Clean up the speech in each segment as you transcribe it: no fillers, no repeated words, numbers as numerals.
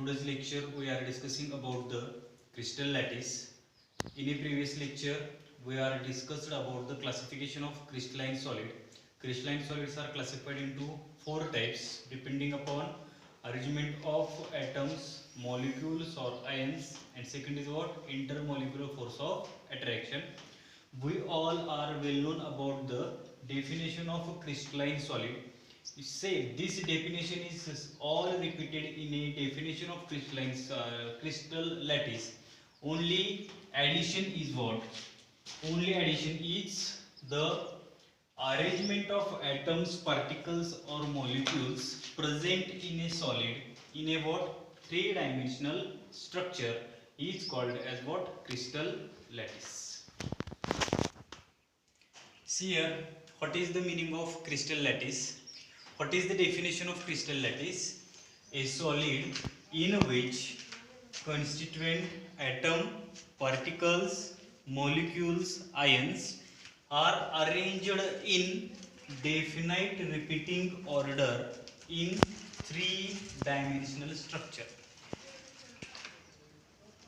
today's lecture we are discussing about the crystal lattice. In a previous lecture we are discussed about the classification of crystalline solid. Crystalline solids are classified into four types depending upon arrangement of atoms, molecules or ions, and second is what? Intermolecular force of attraction. We all are well known about the definition of a crystalline solid. Say this definition is all repeated in a definition of crystal lattice. Only addition is what? Only addition is the arrangement of atoms, particles or molecules present in a solid in a what? Three-dimensional structure is called as what? Crystal lattice. See here, what is the meaning of crystal lattice? What is the definition of crystal lattice? A solid in which constituent atom, particles, molecules, ions are arranged in definite repeating order in three-dimensional structure.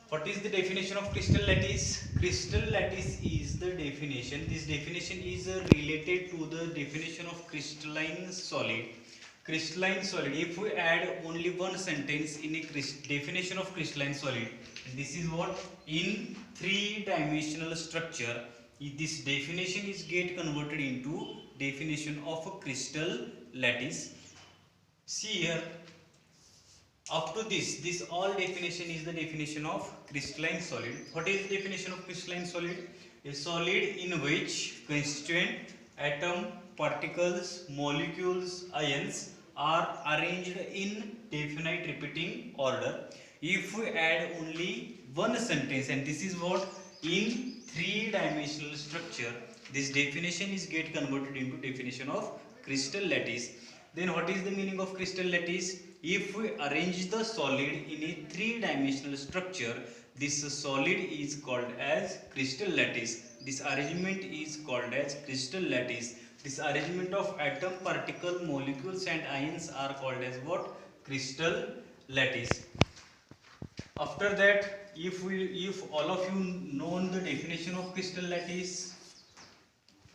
What is the definition of crystal lattice? Crystal lattice is the definition. This definition is related to the definition of crystalline solid. Crystalline solid, if we add only one sentence in a definition of crystalline solid, this is what? In three-dimensional structure, this definition is get converted into definition of a crystal lattice. See here, up to this all definition is the definition of crystalline solid. What is the definition of crystalline solid? A solid in which constituent atom, particles, molecules, ions are arranged in definite repeating order. If we add only one sentence, and this is what? In three-dimensional structure, this definition is get converted into definition of crystal lattice. Then what is the meaning of crystal lattice? If we arrange the solid in a three-dimensional structure, this solid is called as crystal lattice. This arrangement is called as crystal lattice. This arrangement of atom, particle, molecules and ions are called as what? Crystal lattice. After that, if all of you know the definition of crystal lattice,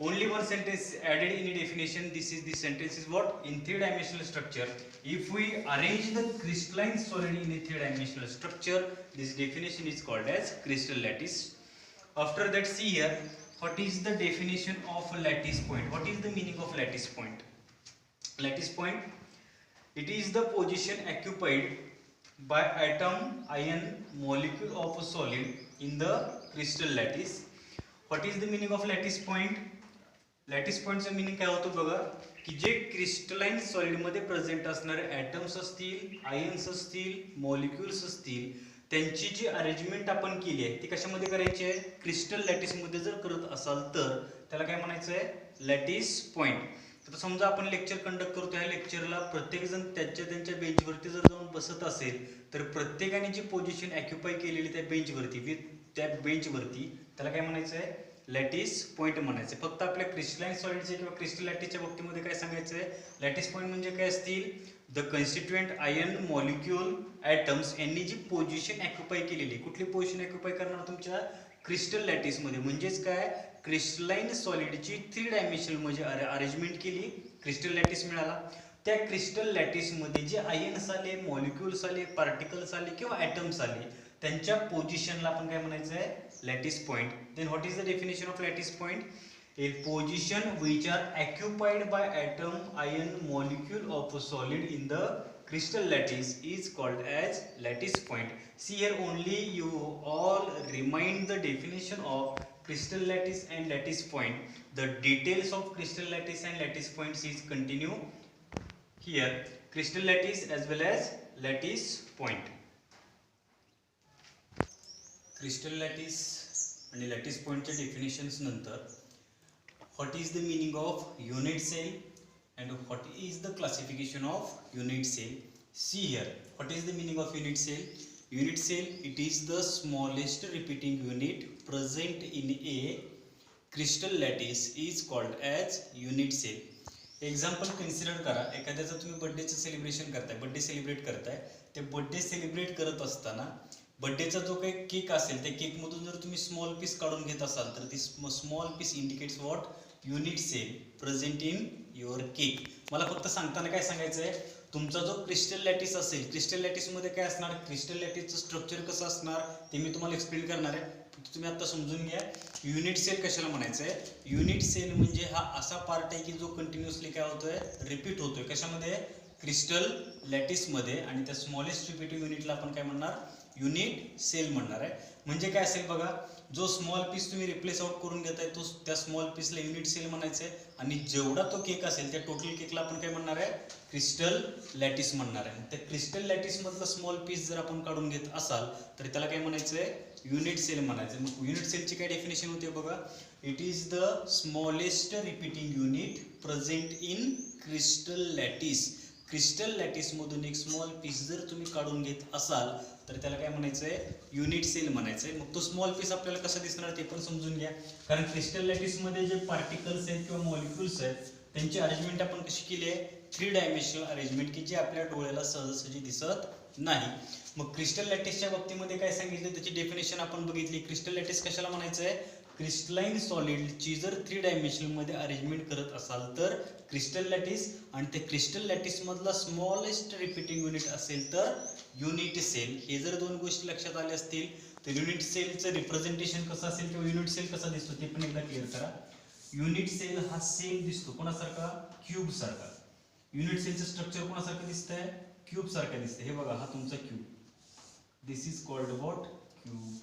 only one sentence added in a definition. This sentence is what? In three-dimensional structure. If we arrange the crystalline solid in a three-dimensional structure, this definition is called as crystal lattice. After that, see here, what is the definition of a lattice point? What is the meaning of lattice point? Lattice point, it is the position occupied by atom, ion, molecule of a solid in the crystal lattice. What is the meaning of lattice point? Lattice पॉईंटचं meaning काय होतं बघा, की जे crystalline solid मध्ये present असणारे atoms असतील, ions असतील, मॉलिक्युल्स असतील, त्यांची जी अरेंजमेंट आपण केली आहे ती कशामध्ये करायची आहे? क्रिस्टल लॅटिस मध्ये जर करत असाल तर त्याला काय म्हणायचं आहे? Lattice point. तर समजा आपण लेक्चर कंडक्ट करतो, ह्या लेक्चरला प्रत्येक जण त्यांच्या बेंचवरती जर जाऊन बसत असेल तर प्रत्येकाने जी पोझिशन ऑक्युपाय केलेली त्या बेंचवरती त्याला काय म्हणायचं आहे? लॅटिस पॉईंट म्हणायचं. फक्त आपल्या क्रिस्टलाइन सॉलिडच्या किंवा क्रिस्टल लॅटिसच्या बाबतीमध्ये काय सांगायचं आहे? लॅटिस पॉईंट म्हणजे काय असतील? द कन्स्टिट्युएंट आयन, मॉलिक्यूल, ॲटम्स यांनी जी पोझिशन ऑक्युपाय केलेली, कुठली पोझिशन ऑक्युपाय करणार तुमच्या क्रिस्टल लॅटिस मध्ये, म्हणजेच काय? क्रिस्टलाइन सॉलिडची थ्री डायमेन्शनल म्हणजे अरेंजमेंट केली, क्रिस्टल लॅटिस मिळाला. त्या क्रिस्टल लॅटिस मध्ये जे आयन्स आले, मॉलिक्युल्स आले, पार्टिकल्स आले किंवा ॲटम्स आले, त्यांच्या पोझिशनला आपण काय म्हणायचं आहे? Lattice point. Then what is the definition of lattice point? A position which are occupied by atom, ion, molecule of a solid in the crystal lattice is called as lattice point. See here, only you all remind the definition of crystal lattice and lattice point. The details of crystal lattice and lattice points is continue here. Crystal lattice as well as lattice point. Crystal lattice आणि lattice पॉईंटच्या definitions नंतर what is the meaning of unit cell and what is the classification of unit cell? See here, what is the meaning of unit cell? Unit cell, it is the smallest repeating unit present in a crystal lattice is called as unit cell. Example consider करा, एखाद्याचं तुम्ही बर्थडेचं celebration करताय, birthday celebrate करताय. ते birthday celebrate करत असताना बर्थडेचा जो काही केक असेल त्या केकमधून जर तुम्ही स्मॉल पीस काढून घेत असाल तर ती small piece indicates what unit cell present in your cake. मला फक्त सांगताना काय सांगायचं आहे, तुमचा जो क्रिस्टल लॅटिस असेल, क्रिस्टल लॅटिसमध्ये काय असणार, क्रिस्टल लॅटिसचं स्ट्रक्चर कसं असणार ते मी तुम्हाला एक्सप्लेन करणार आहे. तुम्ही आता समजून घ्या युनिट सेल कशाला म्हणायचं आहे. युनिट सेल म्हणजे हा असा पार्ट आहे की जो कंटिन्युअसली काय होतोय, रिपीट होतोय. कशामध्ये, क्रिस्टल लॅटिसमध्ये. आणि त्या स्मॉलेस्ट रिपीटिंग युनिटला आपण काय म्हणणार, युनिट सेल म्हणणार आहे. म्हणजे काय असेल बघा, जो स्मॉल पीस तुम्ही रिप्लेस आउट करून घेताय तो त्या स्मॉल पीसला युनिट सेल म्हणायचं आहे. आणि जेवढा तो केक असेल त्या टोटल केकला आपण काय म्हणणार आहे, क्रिस्टल लॅटिस म्हणणार आहे. त्या क्रिस्टल लॅटिस मधला स्मॉल पीस जर आपण काढून घेत असाल तर त्याला काय म्हणायचं आहे, युनिट सेल म्हणायचं. मग युनिट सेलची काय डेफिनेशन होते बघा, it is the smallest repeating unit present in crystal lattice. Crystal lattice मधून एक स्मॉल पीस जर तुम्ही काढून घेत असाल तर त्याला काय म्हणायचं आहे, युनिट सेल म्हणायचं आहे. मग तो स्मॉल पीस आपल्याला कसा दिसणार ते पण समजून घ्या. कारण क्रिस्टल लॅटिस मध्ये जे पार्टिकल्स आहेत किंवा मॉलिक्युल्स आहेत त्यांची अरेंजमेंट आपण कशी केली आहे, 3 डायमेन्शनल अरेंजमेंट की जी आपल्या डोळ्याला सहजासहजी दिसत नाही. मग क्रिस्टल लॅटिसच्या बाबतीमध्ये काय सांगितलं, त्याची डेफिनेशन आपण बघितली. क्रिस्टल लॅटिस कशाला म्हणायचं आहे, क्रिस्टलाइन सॉलिडची जर 3 डायमेन्शनल मध्ये अरेंजमेंट करत असाल तर क्रिस्टल लॅटिस. आणि ते क्रिस्टल लॅटिस मधला स्मॉलेस्ट रिपीटिंग युनिट असेल तर युनिट सेल. हे जर 2 गोष्टी लक्षात आल्या असतील तर युनिट सेलचं रिप्रेझेंटेशन कसं असेल किंवा युनिट सेल कसा दिसतो ते पण एकदा क्लिअर करा. युनिट सेल हा सेल दिसतो कोणासारखा, क्यूब सारखा. युनिट सेलचं स्ट्रक्चर कोणासारखं दिसतंय, क्यूब सारखं दिसतंय. हे बघा हा तुमचा cube, this is called what, cube.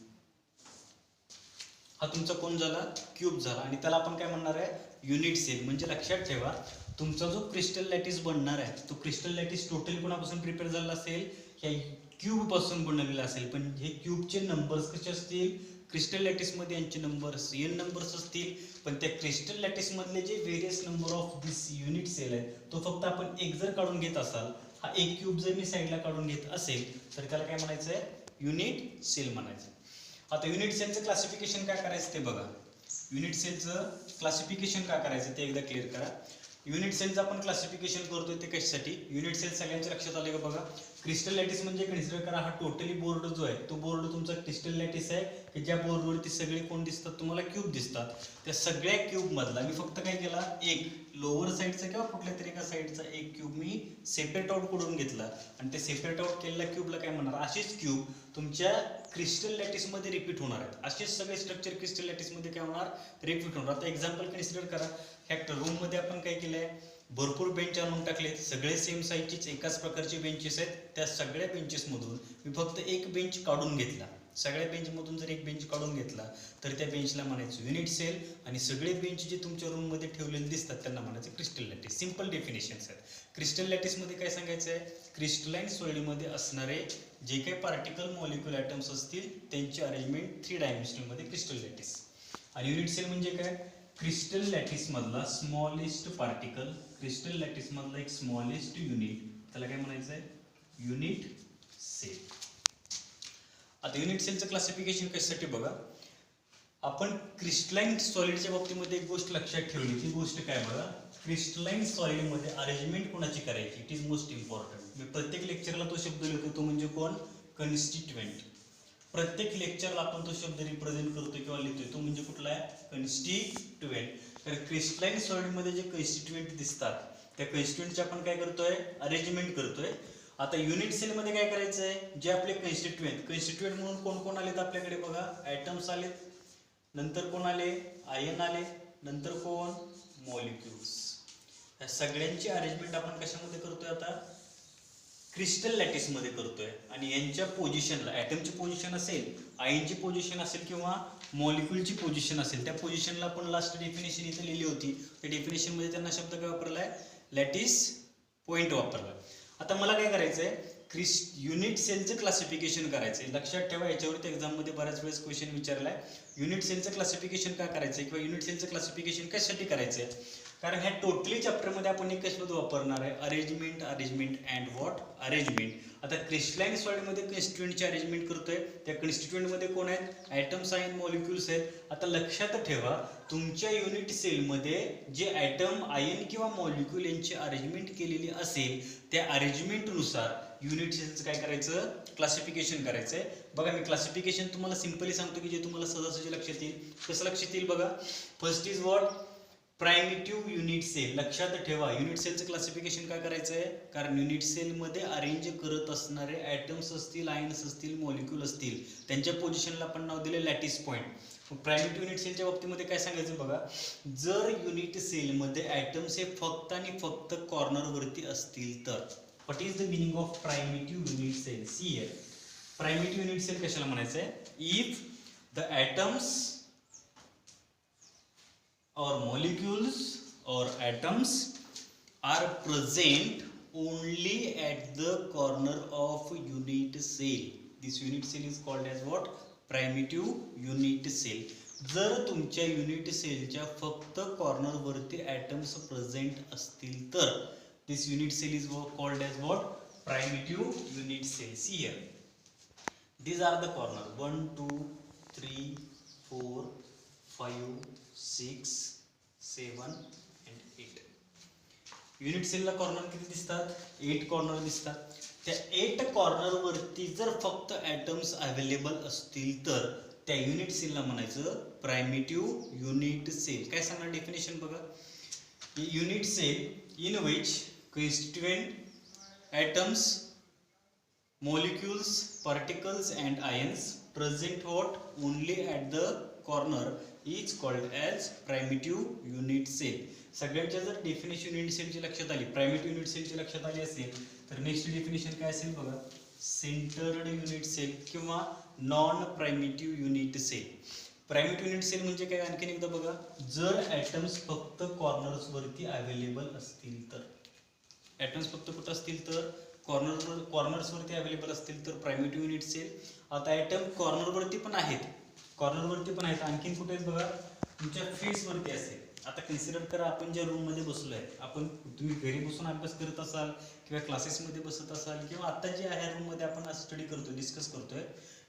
हा तुमचा कोण झाला, क्यूब झाला. आणि त्याला आपण काय म्हणणार आहे, युनिट सेल. म्हणजे लक्षात ठेवा तुमचा जो क्रिस्टल लॅटिस बनणार आहे तो क्रिस्टल लॅटिस टोटली कोणापासून प्रिपेअर झाला असेल, ह्या क्यूब पासून बनवलेला असेल. पण हे क्यूबचे नंबर्स कसे असतील, क्रिस्टल लॅटिस मध्ये यांचे नंबर्स एन नंबर्स असतील. पण त्या क्रिस्टल लॅटिस मधले जे various number of this unit cell आहे तो फक्त आपण एक जर काढून घेत असाल, हा एक क्यूब जर मी साईडला काढून घेत असेल तर त्याला काय म्हणायचं आहे, युनिट सेल म्हणायचं. आता युनिट सेलचं क्लासिफिकेशन काय करायचं ते बघा. युनिट सेलचं क्लासिफिकेशन काय करायचं ते एकदा क्लिअर करा. युनिट सेलचं आपण क्लासिफिकेशन करतोय ते कशासाठी, युनिट सेल सगळ्यांच्या लक्षात आले का बघा. क्रिस्टल लॅटिस म्हणजे कन्सिडर करा हा टोटली बोर्ड जो आहे तो बोर्ड तुमचा क्रिस्टल लॅटिस आहे की ज्या बोर्डवरती सगळे कोण दिसतात तुम्हाला, क्यूब दिसतात. त्या सगळ्या क्यूब मधला मी फक्त काय केला, एक लोअर साईडचा किंवा कुठल्या तरी एका साईडचा एक क्यूब मी सेपरेट आउट करून घेतला. आणि ते सेपरेट आउट केलेल्या क्यूबला काय म्हणणार, असेच क्यूब तुमच्या क्रिस्टल लॅटिस मध्ये रिपीट होणार आहेत. असेच सगळे स्ट्रक्चर क्रिस्टल लॅटिस मध्ये काय होणार, रिपीट होणार. आता एक्झाम्पल कन्सिडर करा, ह्या रूम मध्ये आपण काय केलंय, भरपूर बेंच आणून टाकलेत, सगळे सेम साईजचेच एकाच प्रकारचे बेंचेस आहेत. त्या सगळ्या बेंचेस मधून मी फक्त एक बेंच काढून घेतला. सगळ्या बेंच मधून जर एक बेंच काढून घेतला तर त्या बेंचला म्हणायचं युनिट सेल. आणि सगळे बेंच जे तुमच्या रूम मध्ये ठेवलेले दिसतात त्यांना म्हणायचं क्रिस्टल लॅटिस. सिंपल डेफिनेशन्स आहेत. क्रिस्टल लॅटिस मध्ये काय सांगायचं आहे, क्रिस्टलाइन सॉलिड मध्ये असणारे जे काही पार्टिकल मॉलिक्युल ॲटम्स असतील त्यांची अरेंजमेंट 3 डायमेन्शनल मध्ये क्रिस्टल लॅटिस. आणि युनिट सेल म्हणजे काय, क्रिस्टल लॅटिस मधला स्मॉलेस्ट पार्टिकल, क्रिस्टल लॅटिस मधला एक स्मॉलेस्ट युनिट, त्याला काय म्हणायचं आहे, युनिट सेल. आता युनिट सेलचं क्लासिफिकेशन कशासाठी बघा, आपण क्रिस्टलाइन सॉलिडच्या बाबतीमध्ये एक गोष्ट लक्षात ठेवली. ती गोष्ट काय बघा, क्रिस्टलाइन सॉलिड मध्ये अरेंजमेंट कोणाची करायची, इट इज मोस्ट इम्पॉर्टंट. मी प्रत्येक लेक्चरला तो शब्द लिहितो, तो म्हणजे कोण, कन्स्टिट्युएंट. प्रत्येक लेक्चरला आपण तो शब्द रिप्रेझेंट करतोय किंवा लिहितोय, तो म्हणजे कुठला आहे, कन्स्टिट्युएंट. तर क्रिस्टलाइन सॉलिड मध्ये जे कन्स्टिट्युएंट दिसतात त्या कन्स्टिट्युएंटची आपण काय करतोय, अरेंजमेंट करतोय. आता युनिट सेल मध्ये काय करायचं आहे, जे आपले कन्स्टिट्युएंट म्हणून कोण कोण आलेत आपल्याकडे बघा, ॲटम्स आलेत, नंतर कोण आले, आयन आले, नंतर कोण, मॉलिक्युल्स. या सगळ्यांची अरेंजमेंट आपण कशामध्ये करतोय आता, क्रिस्टल लॅटिस मध्ये करतोय. आणि यांच्या पोझिशनला, ॲटमची पोझिशन असेल, आयनची पोझिशन असेल किंवा मॉलिक्युलची पोझिशन असेल, त्या पोझिशनला आपण लास्ट डेफिनेशन इथे लिहिली होती. त्या डेफिनेशन मध्ये त्यांना शब्द काय वापरलाय, लॅटिस पॉइंट वापरला. आता मला काय करायचंय, युनिट सेलचं क्लासिफिकेशन करायचं आहे. लक्षात ठेवा, याच्यावरती एक्झाममध्ये बऱ्याच वेळेस क्वेश्चन विचारलाय. युनिट सेलचं क्लासिफिकेशन का करायचं किंवा युनिट सेलचं क्लासिफिकेशन कशासाठी करायचं आहे? कारण ह्या टोटली चॅप्टरमध्ये आपण एक शब्द वापरणार आहे, अरेंजमेंट अँड व्हॉट अरेंजमेंट. आता क्रिस्टलाइन सॉलिडमध्ये कन्स्टिट्युएंटची अरेंजमेंट करतोय. त्या कन्स्टिट्युएंटमध्ये कोण आहेत? ॲटम्स आहेत, मॉलिक्युल्स आहेत. आता लक्षात ठेवा, तुमच्या युनिट सेलमध्ये जे ॲटम, आयन किंवा मॉलिक्युल यांची अरेंजमेंट केलेली असेल, त्या अरेंजमेंटनुसार युनिट सेलचं काय करायचं? क्लासिफिकेशन करायचं आहे. बघा, मी क्लासिफिकेशन तुम्हाला सिंपली सांगतो की जे तुम्हाला सहजासहजी लक्षात येईल. कसं लक्षात येईल बघा. First is what? Primitive unit cell. लक्षात ठेवा, युनिट सेलचं क्लासिफिकेशन काय करायचं आहे? कारण युनिट सेलमध्ये अरेंज करत असणारे ॲटम्स असतील, आयन्स असतील, मॉलिक्यूल असतील, त्यांच्या पोझिशनला आपण नाव दिले लॅटिस पॉईंट. प्रायमिटिव्ह युनिट सेलच्या बाबतीमध्ये काय सांगायचं बघा. जर युनिट सेलमध्ये ॲटम्स हे फक्त आणि फक्त कॉर्नरवरती असतील तर. What is the meaning of primitive unit cell? See here. Primitive unit cell कशाला म्हणायचं आहे? If the atoms or molecules or atoms are present only at the corner of unit cell. This unit cell is called as what? Primitive unit cell. जर तुमच्या unit सेलच्या फक्त corner वरती atoms present असतील तर this unit cell is called as what? Primitive unit cell. See here, these are the corner 1 2 3 4 5 6 7 and 8. Unit सेलला corner किती दिसतात? 8 corner दिसतात. त्या 8 कॉर्नर वरती जर फक्त ॲटम्स अवेलेबल असतील तर त्या युनिट सेलला म्हणायचं प्रायमिटिव्ह युनिट सेल. काय सांगणार डेफिनेशन बघा. Unit cell in which constituent atoms, molecules, particles and ions present what? Only at the corner is called as primitive unit cell. सगळ्यांच्या जर डेफिनेशन युनिट सेलची लक्षात आली, प्रायमिटिव्ह युनिट सेलची लक्षात आली असेल तर नेक्स्ट डेफिनेशन काय असेल बघा. सेंटर्ड युनिट सेल किंवा non primitive unit cell. Primitive unit cell म्हणजे काय? आणखीन एकदा बघा. जर ॲटम्स फक्त कॉर्नर्स वरती अवेलेबल असतील तर, ॲटम्स फक्त कुठं असतील तर कॉर्नर्सवरती अवेलेबल असतील तर प्रायमिटिव्ह युनिट सेल. आता ॲटम कॉर्नरवरती पण आहेत, आणखीन कुठे आहेत बघा. तुमच्या फेसवरती असेल. आता कन्सिडर करा, आपण ज्या रूममध्ये बसलो आहे, आपण तुम्ही घरी बसून अभ्यास करत असाल किंवा क्लासेसमध्ये बसत असाल किंवा आता जे आहे रूममध्ये आपण स्टडी करतोय, डिस्कस करतोय,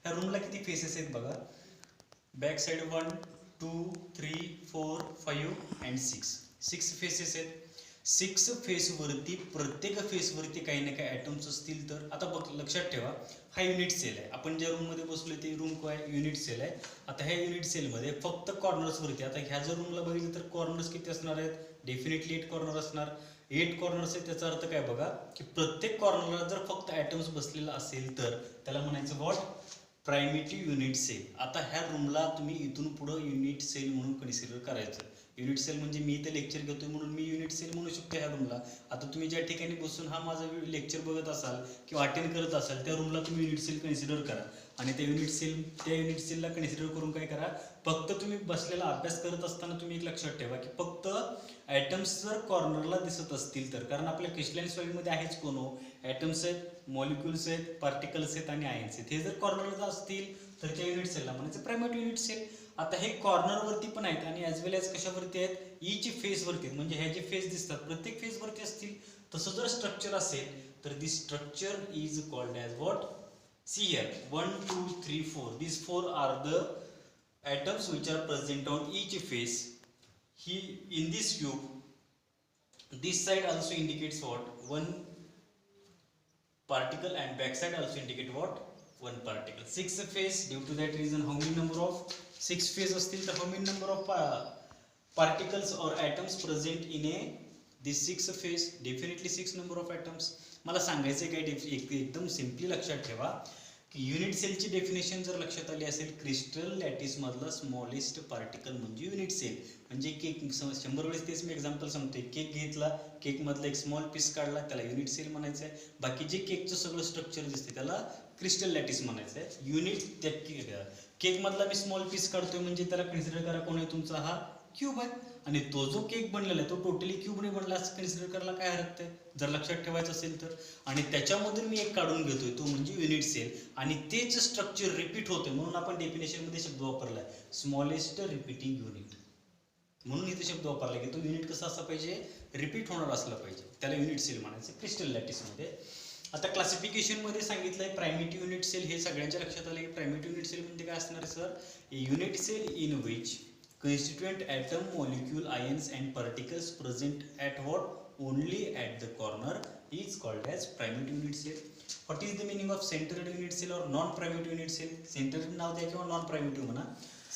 ह्या रूमला किती फेसेस आहेत बघा. बॅक साईड 1 2 3 4 5 and 6 फेसेस आहेत. 6 फेसवरती, प्रत्येक फेसवरती काही ना काही ॲटम्स असतील तर. आता बघ, लक्षात ठेवा, हा युनिट सेल आहे. आपण ज्या रूममध्ये बसलो ते रूम काय? युनिट सेल आहे. आता ह्या युनिट सेलमध्ये फक्त कॉर्नर्सवरती, आता ह्या जर रूमला बघितलं तर कॉर्नर्स किती असणार आहेत? डेफिनेटली 8 कॉर्नर असणार. 8 कॉर्नर्स आहेत. त्याचा अर्थ काय बघा की प्रत्येक कॉर्नरला जर फक्त ॲटम्स बसलेला असेल तर त्याला म्हणायचं व्हॉट? Primitive unit sale. आता ह्या रूमला तुम्ही इथून पुढं युनिट सेल म्हणून कन्सिडर करायचं. युनिट सेल म्हणजे मी इथे लेक्चर घेतोय म्हणून मी युनिट सेल म्हणू शकतो ह्या रूमला. आता तुम्ही ज्या ठिकाणी बसून हा माझा लेक्चर बघत असाल किंवा अटेंड करत असाल त्या रूमला तुम्ही युनिट सेल कन्सिडर करा आणि त्या युनिट सेलला कन्सिडर करून काय करा, फक्त तुम्ही बसलेला अभ्यास करत असताना तुम्ही एक लक्षात ठेवा की फक्त ॲटम्स जर कॉर्नरला दिसत असतील तर, कारण आपल्या क्रिस्टलाइन सॉलिडमध्ये आहेच कोण हो? ॲटम्स आहेत, मॉलिक्युल्स आहेत, पार्टिकल्स आहेत आणि आयन्स आहेत. हे जर कॉर्नरला असतील तर त्या युनिट सेलला म्हणायचं प्रायमिटिव्ह युनिट सेल. आता हे कॉर्नरवरती पण आहेत आणि ॲज वेल ॲज कशावरती आहेत? ईच फेसवरती. म्हणजे ह्या जे फेस दिसतात प्रत्येक फेसवरती असतील. तसं जर स्ट्रक्चर असेल तर this structure is called as what? See here 1 2 3 4. These 4 are the atoms which are present on each face. In this cube, this side also indicates what? One particle and back side also indicate what? One particle. 6 face. Due to that reason, how many number of 6 face असतील तर how many number of particles or atoms present in this 6 face? Definitely 6 number of atoms. मला सांगायचं काय? एकदम simply लक्षात ठेवा की unit सेलची डेफिनेशन जर लक्षात आली असेल, क्रिस्टल लॅटिस मधला स्मॉलेस्ट पार्टिकल म्हणजे युनिट सेल. म्हणजे केक 100 वेळेस तेच मी एक्झाम्पल सांगतोय. केक घेतला, केक मधला एक स्मॉल पीस काढला, त्याला युनिट सेल म्हणायचं आहे. बाकी जे केकचं सगळं स्ट्रक्चर दिसते त्याला क्रिस्टल लॅटिस म्हणायचं आहे. युनिट त्या केक मधला मी स्मॉल पीस काढतोय म्हणजे त्याला कन्सिडर करा कोण आहे तुमचा? हा क्यूब आहे आणि तो जो केक बनलेला आहे तो टोटली क्यूबने बनला असं कन्सिडर करायला काय हरकत आहे जर लक्षात ठेवायचं असेल तर. आणि त्याच्यामधून मी एक काढून घेतोय तो म्हणजे युनिट सेल आणि तेच स्ट्रक्चर रिपीट होते म्हणून आपण डेफिनेशनमध्ये शब्द वापरलाय स्मॉलेस्ट रिपीटिंग युनिट. म्हणून इथे शब्द वापरला की तो युनिट कसा असला पाहिजे रिपीट होणार असला पाहिजे त्याला युनिट सेल म्हणायचं क्रिस्टल लॅटिसमध्ये. आता क्लासिफिकेशनमध्ये सांगितलंय प्रायमेटिव्ह युनिट सेल हे सगळ्यांच्या लक्षात आलं की प्रायमेटिव्ह युनिट सेल म्हणजे काय असणार sir unit cell in which constituent atom molecule ions and particles present at what only at the corner is called as primitive unit cell. What is the meaning of centered unit cell or non primitive unit cell? centered नाव द्या किंवा non primitive म्हणा.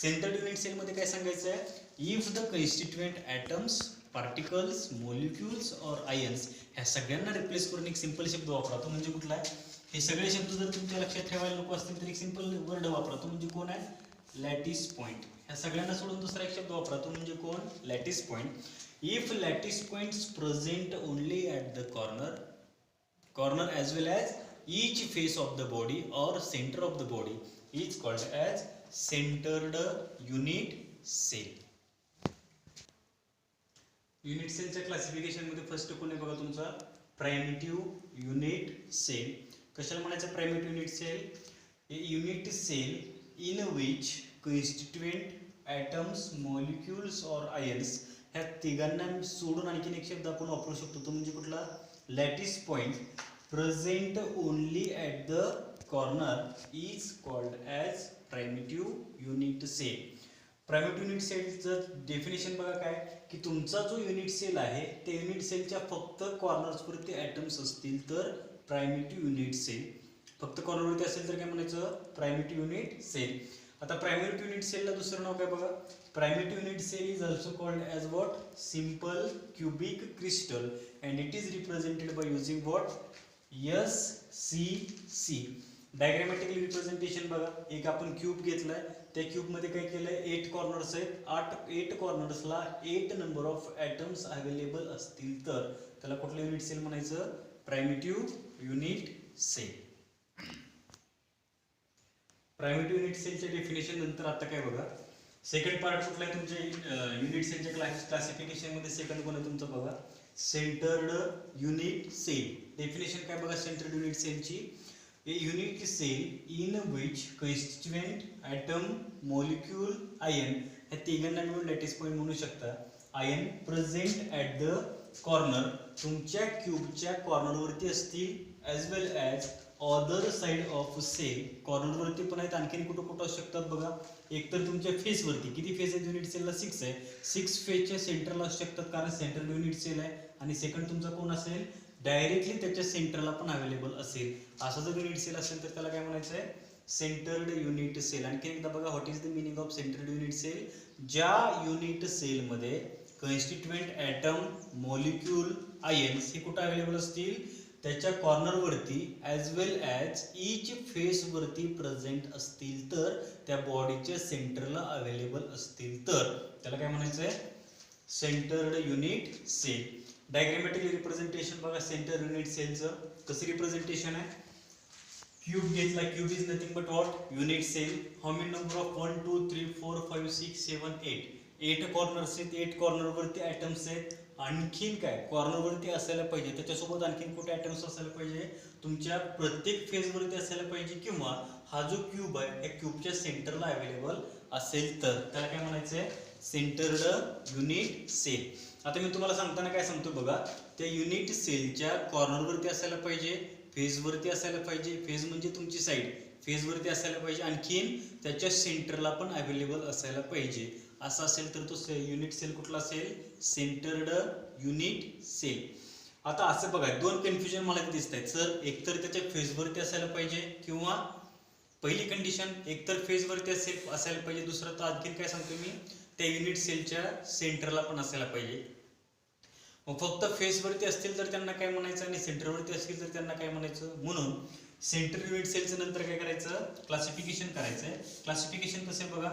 centered unit cell मध्ये काय सांगायचं आहे if the constituent atoms particles molecules or ions ह्या सगळ्यांना replace करून एक सिंपल शब्द वापरा तो म्हणजे कुठला आहे. हे सगळे शब्द जर तुमच्या लक्षात ठेवायला नको असतील तर एक सिंपल वर्ड वापरा तो म्हणजे कोण आहे लॅटिस पॉइंट. या सगळ्यांना सोडून दुसरा एक शब्द वापरा तो म्हणजे कोण lattice point. If lattice points present only at the corner as well as each face of the body or center of the body is called as centered unit cell. Unit सेलच्या क्लासिफिकेशन मध्ये first कोण आहे बघा तुमचा primitive unit cell. कशाला म्हणायचं primitive unit cell unit cell in which constituent atoms molecules or ions ह्या तिघांना सोडून आणखीन एक शब्द आपण वापरू शकतो तो म्हणजे कुठला lattice point present only at the corner is called as primitive unit cell. Primitive unit सेलचं डेफिनेशन बघा काय की तुमचा जो युनिट सेल आहे त्या युनिट सेलच्या फक्त कॉर्नर्सवरती ॲटम्स असतील तर प्रायमेटिव्ह युनिट सेल. फक्त कॉर्नरवरती असेल तर काय म्हणायचं प्रायमेटिव्ह युनिट सेल. आता प्रायमेटिव्ह युनिट सेलला दुसरं नाव काय बघा primitive unit cell is also called as what simple cubic crystal and it is represented by using what SCC. Diagrammatically representation बघा एक आपण क्यूब घेतलाय त्या क्यूबमध्ये काय केलंय 8 कॉर्नर्स आहेत 8 कॉर्नर्सला 8 नंबर ऑफ ॲटम्स अवेलेबल असतील तर त्याला कुठलं युनिट सेल म्हणायचं primitive unit cell. Primitive unit सेलच्या डेफिनेशन नंतर आता काय बघा सेकंड पार्ट कुठला आहे तुमच्या युनिट सेलच्या क्लासिफिकेशन मध्ये सेकंड कोण आहे तुमचं बघा सेंटर्ड युनिट सेल. डेफिनेशन काय बघा सेंटर्ड युनिट सेलची a unit cell in which constituent atom molecule ion ह्या तिघांना मिळून लॅटिस पॉइंट म्हणू शकता. Ion present at the corner तुमच्या क्यूबच्या कॉर्नरवरती असतील as well as other side of cell कॉर्नरवरती पण आहेत आणखीन कुठं कुठं असू शकतात बघा एक तर तुमच्या फेसवरती किती फेस आहेत युनिट सेलला 6 आहे 6 फेसच्या सेंटरला असू शकतात कारण सेंट्रल युनिट सेल आहे आणि सेकंड तुमचा कोण असेल डायरेक्टली त्याच्या सेंटरला पण अवेलेबल असेल असा जर युनिट सेल असेल तर त्याला काय म्हणायचं आहे सेंटर्ड युनिट सेल. आणखी एकदा बघा what is the meaning of centered unit cell ज्या युनिट सेलमध्ये कॉन्स्टिट्युएंट ॲटम मॉलिक्यूल आयन्स हे कुठं अवेलेबल असतील त्याच्या कॉर्नरवरती ॲज वेल ॲज ईच फेसवरती प्रेझेंट असतील तर त्या बॉडीच्या सेंटरला अवेलेबल असतील तर त्याला काय म्हणायचं आहे centered unit cell. Diagrammatically representation बघा सेंटर युनिट सेलचं कसं रिप्रेझेंटेशन आहे क्यूब घेतला cube is nothing but what unit cell. How many number of 1 2 3 4 5 6 7 8 corners आहेत 8 कॉर्नरवरती ॲटम्स आहेत आणखीन काय कॉर्नरवरती असायला पाहिजे त्याच्यासोबत आणखीन कुठे ॲटम्स असायला पाहिजे तुमच्या प्रत्येक फेजवरती असायला पाहिजे किंवा हा जो क्यूब आहे या क्यूबच्या सेंटरला अवेलेबल असेल तर त्याला काय म्हणायचं आहे सेंटर्ड युनिट सेल. आता मी तुम्हाला सांगताना काय सांगतो बघा त्या युनिट सेलच्या कॉर्नरवरती असायला पाहिजे फेजवरती असायला पाहिजे फेज म्हणजे तुमची साईड फेजवरती असायला पाहिजे आणखीन त्याच्या सेंटरला पण अवेलेबल असायला पाहिजे असं असेल तर तो युनिट सेल कुठला असेल सेंटर्ड युनिट सेल. आता असं बघा दोन कन्फ्युजन मला दिसत आहेत सर एकतर त्याच्या फेजवरती असायला पाहिजे किंवा पहिली कंडिशन एकतर फेजवरती असायला पाहिजे दुसरं तर आणखीन काय सांगतो मी त्या युनिट सेलच्या सेंटरला पण असायला पाहिजे. मग फक्त फेसवरती असतील तर त्यांना काय म्हणायचं आणि सेंटरवरती असतील तर त्यांना काय म्हणायचं म्हणून सेंटर युनिट सेलचं नंतर काय करायचं क्लासिफिकेशन करायचं आहे. क्लासिफिकेशन कसं आहे बघा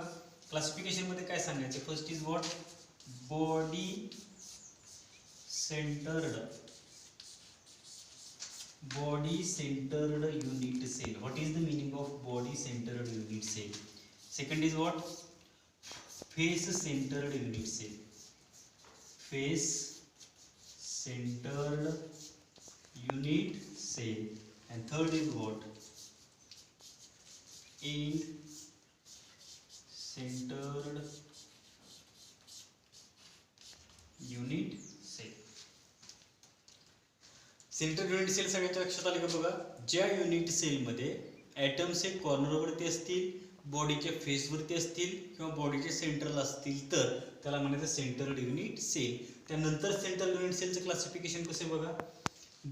क्लासिफिकेशन मध्ये काय सांगायचं first is what body centered unit cell. What is the meaning of body centered unit cell. Second is what face centered unit cell. Face centered unit cell. And third is what? End centered unit cell. Central unit cell सगळ्याच्या लक्षात आले का बघा. ज्या unit सेलमध्ये atoms हे कॉर्नरवरती असतील, बॉडीच्या फेसवरती असतील किंवा बॉडीच्या सेंटरला असतील तर त्याला म्हणायचं सेंट्रल युनिट सेल. त्यानंतर सेंट्रल युनिट सेलचं क्लासिफिकेशन कसे बघा.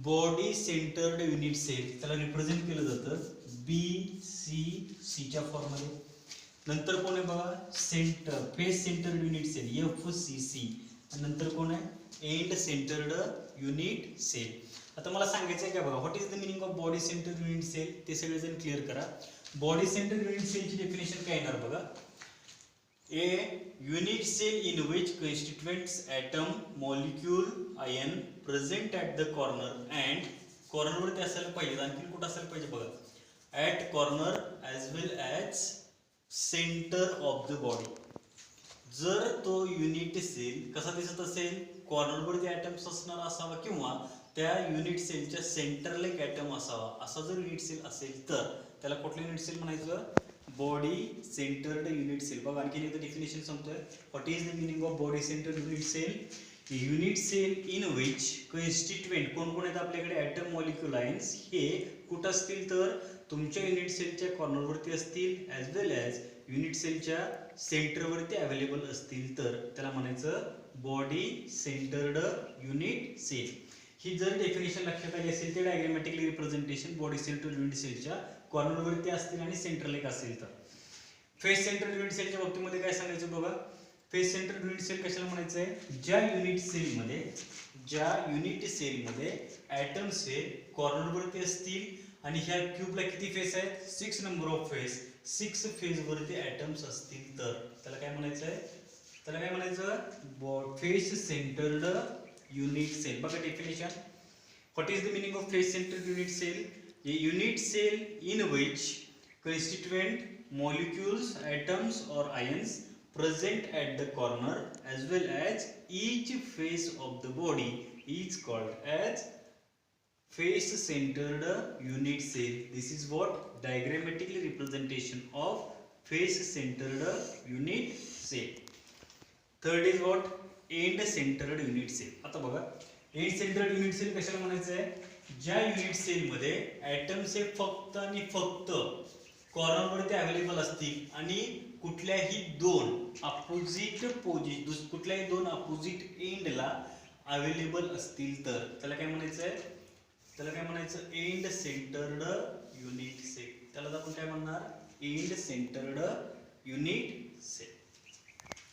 बॉडी सेंटर्ड युनिट सेल त्याला रिप्रेझेंट केलं जातं BCC च्या फॉर्ममध्ये. नंतर कोण आहे बघा center face centered unit cell FCC. नंतर कोण आहे एंड सेंटर्ड युनिट सेल. आता मला सांगायचं आहे का बघा what is the meaning of body centered unit cell ते सगळेजण क्लिअर करा. बॉडी सेंटर्ड युनिट सेलची डेफिनेशन काय येणार बघा. A unit cell in which constituents atom, molecule, ion present at the corner and corner वरती असायला पाहिजे. आणखी कुठं असायला पाहिजे बघा. At corner as well as center of the body. जर तो युनिट सेल कसा दिसत असेल कॉर्नर वरती ॲटम्स असणार असावा किंवा त्या युनिट सेलच्या सेंटरला एक ॲटम असावा असा जर युनिट सेल असेल तर त्याला कुठलं युनिट सेल म्हणायचं. Body centered unit cell. बघा आणखी एकदा डेफिनेशन सांगतोय. What is the meaning of body centered unit cell. Unit cell in which constituent कोण कोण आहेत आपल्याकडे ॲटम मॉलिक्यूल आयन्स हे कुठं असतील तर तुमच्या युनिट सेलच्या कॉर्नरवरती असतील ॲज वेल ॲज युनिट सेलच्या सेंटरवरती अवेलेबल असतील तर त्याला म्हणायचं बॉडी सेंटर्ड युनिट सेल. ही जर डेफिनेशन लक्षात आली असेल ते diagrammatically representation body centered unit सेलच्या कॉर्नरवरती असतील आणि सेंटरला एक असेल तर. फेस सेंटर्ड युनिट सेलच्या बाबतीमध्ये काय सांगायचं बघा. फेस सेंटर्ड युनिट सेल कशाला म्हणायचं आहे. ज्या युनिट सेलमध्ये ॲटम्स हे कॉर्नरवरती असतील आणि ह्या क्यूबला किती फेस आहेत 6 नंबर ऑफ फेस 6 फेजवरती ॲटम्स असतील तर त्याला काय म्हणायचं आहे. त्याला काय म्हणायचं फेस सेंटर्ड युनिट सेल. बघा definition. What is the meaning of face centered unit cell. A unit cell in which constituent molecules, atoms or ions present at the corner as well as each face of the body is called as face centered unit cell. This is what diagrammatically representation of face centered unit cell. Third is what end centered unit cell. आता बघा end centered unit cell कशाला म्हणायचं आहे. ज्या unit सेलमध्ये atoms हे फक्त आणि फक्त कॉर्नरवरती अवेलेबल असतील आणि कुठल्याही दोन अपोजिट एंडला अवेलेबल असतील तर त्याला काय म्हणायचं आहे. त्याला काय म्हणायचं एंड सेंटर्ड युनिट सेल. त्याला आपण काय म्हणणार एंड सेंटर्ड युनिट सेल.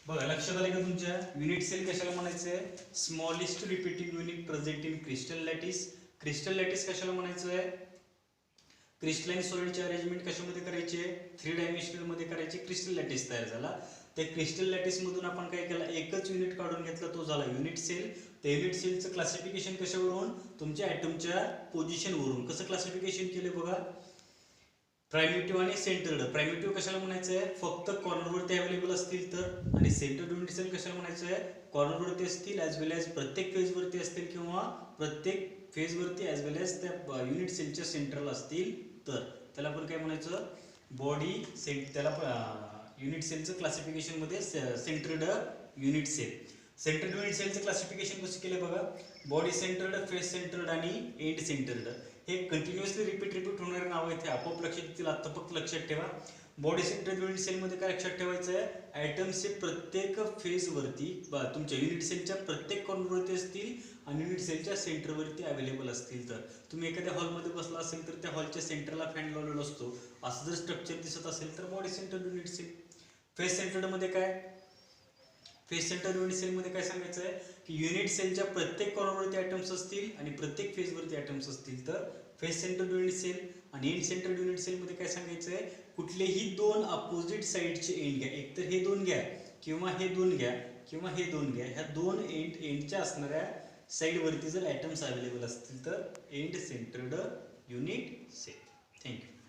बघा लक्षात आले का तुमच्या. युनिट सेल कशाला म्हणायचं आहे. Smallest repeating unit present in crystal lattice. Crystal lattice कशाला म्हणायचं आहे. क्रिस्टलाइन सॉलिडचे अरेंजमेंट कशामध्ये करायचे 3 डायमेन्शनल मध्ये करायचे. क्रिस्टल लॅटिस तयार झाला. त्या क्रिस्टल लॅटिस मधून आपण काय केलं एकच युनिट काढून घेतला तो झाला युनिट सेल. त्या युनिट सेलचं क्लासिफिकेशन कशावरून तुमच्या ॲटमच्या पोझिशनवरून. कसं क्लासिफिकेशन केलं बघा. प्रायमेटिव्ह आणि सेंटर्ड. प्रायमेटिव्ह कशाला म्हणायचं आहे फक्त कॉर्नरवरती अवेलेबल असतील तर. आणि सेंटर्ड युनिट सेल कशाला म्हणायचं आहे कॉर्नरवरती असतील ॲज वेल ॲज प्रत्येक फेजवरती असतील किंवा प्रत्येक फेजवरती ॲज वेल ॲज त्या युनिट सेलच्या सेंटरला असतील तर त्याला आपण काय म्हणायचं बॉडी त्याला युनिट सेलचं क्लासिफिकेशन मध्ये centered unit cell. Centered unit सेलचं क्लासिफिकेशन कसं केलं बघा. बॉडी सेंटर्ड फेस सेंटर्ड आणि एंड सेंटर्ड. हे कंटिन्युअसली रिपीट होणारे नाव आहेत. आपोआप लक्षात येतील. आता फक्त लक्षात ठेवा बॉडी सेंटर्ड युनिट सेलमध्ये काय लक्षात ठेवायचं आहे ॲटम्स हे प्रत्येक फेजवरती तुमच्या युनिट सेलच्या प्रत्येक कॉर्नरवरती असतील आणि युनिट सेलच्या सेंटरवरती अवेलेबल असतील तर. तुम्ही एखाद्या हॉलमध्ये बसला असेल तर त्या हॉलच्या सेंटरला फॅन लावलेला असतो. असं जर स्ट्रक्चर दिसत असेल तर body centered unit cell. Face सेंटर्डमध्ये काय फेस सेंटर्ड युनिट सेलमध्ये काय सांगायचं आहे की युनिट सेलच्या प्रत्येक कॉर्नरवरती ॲटम्स असतील आणि प्रत्येक फेजवरती ॲटम्स असतील तर फेस सेंटर्ड युनिट सेल. आणि एंड सेंटर्ड युनिट सेलमध्ये काय सांगायचं आहे कुठलेही दोन अपोजिट साईडचे एंड घ्या. एकतर हे दोन घ्या किंवा हे दोन घ्या किंवा हे दोन घ्या. ह्या दोन एंडच्या असणाऱ्या साईडवरती जर ॲटम्स अवेलेबल असतील तर end centered unit cell. Thank you.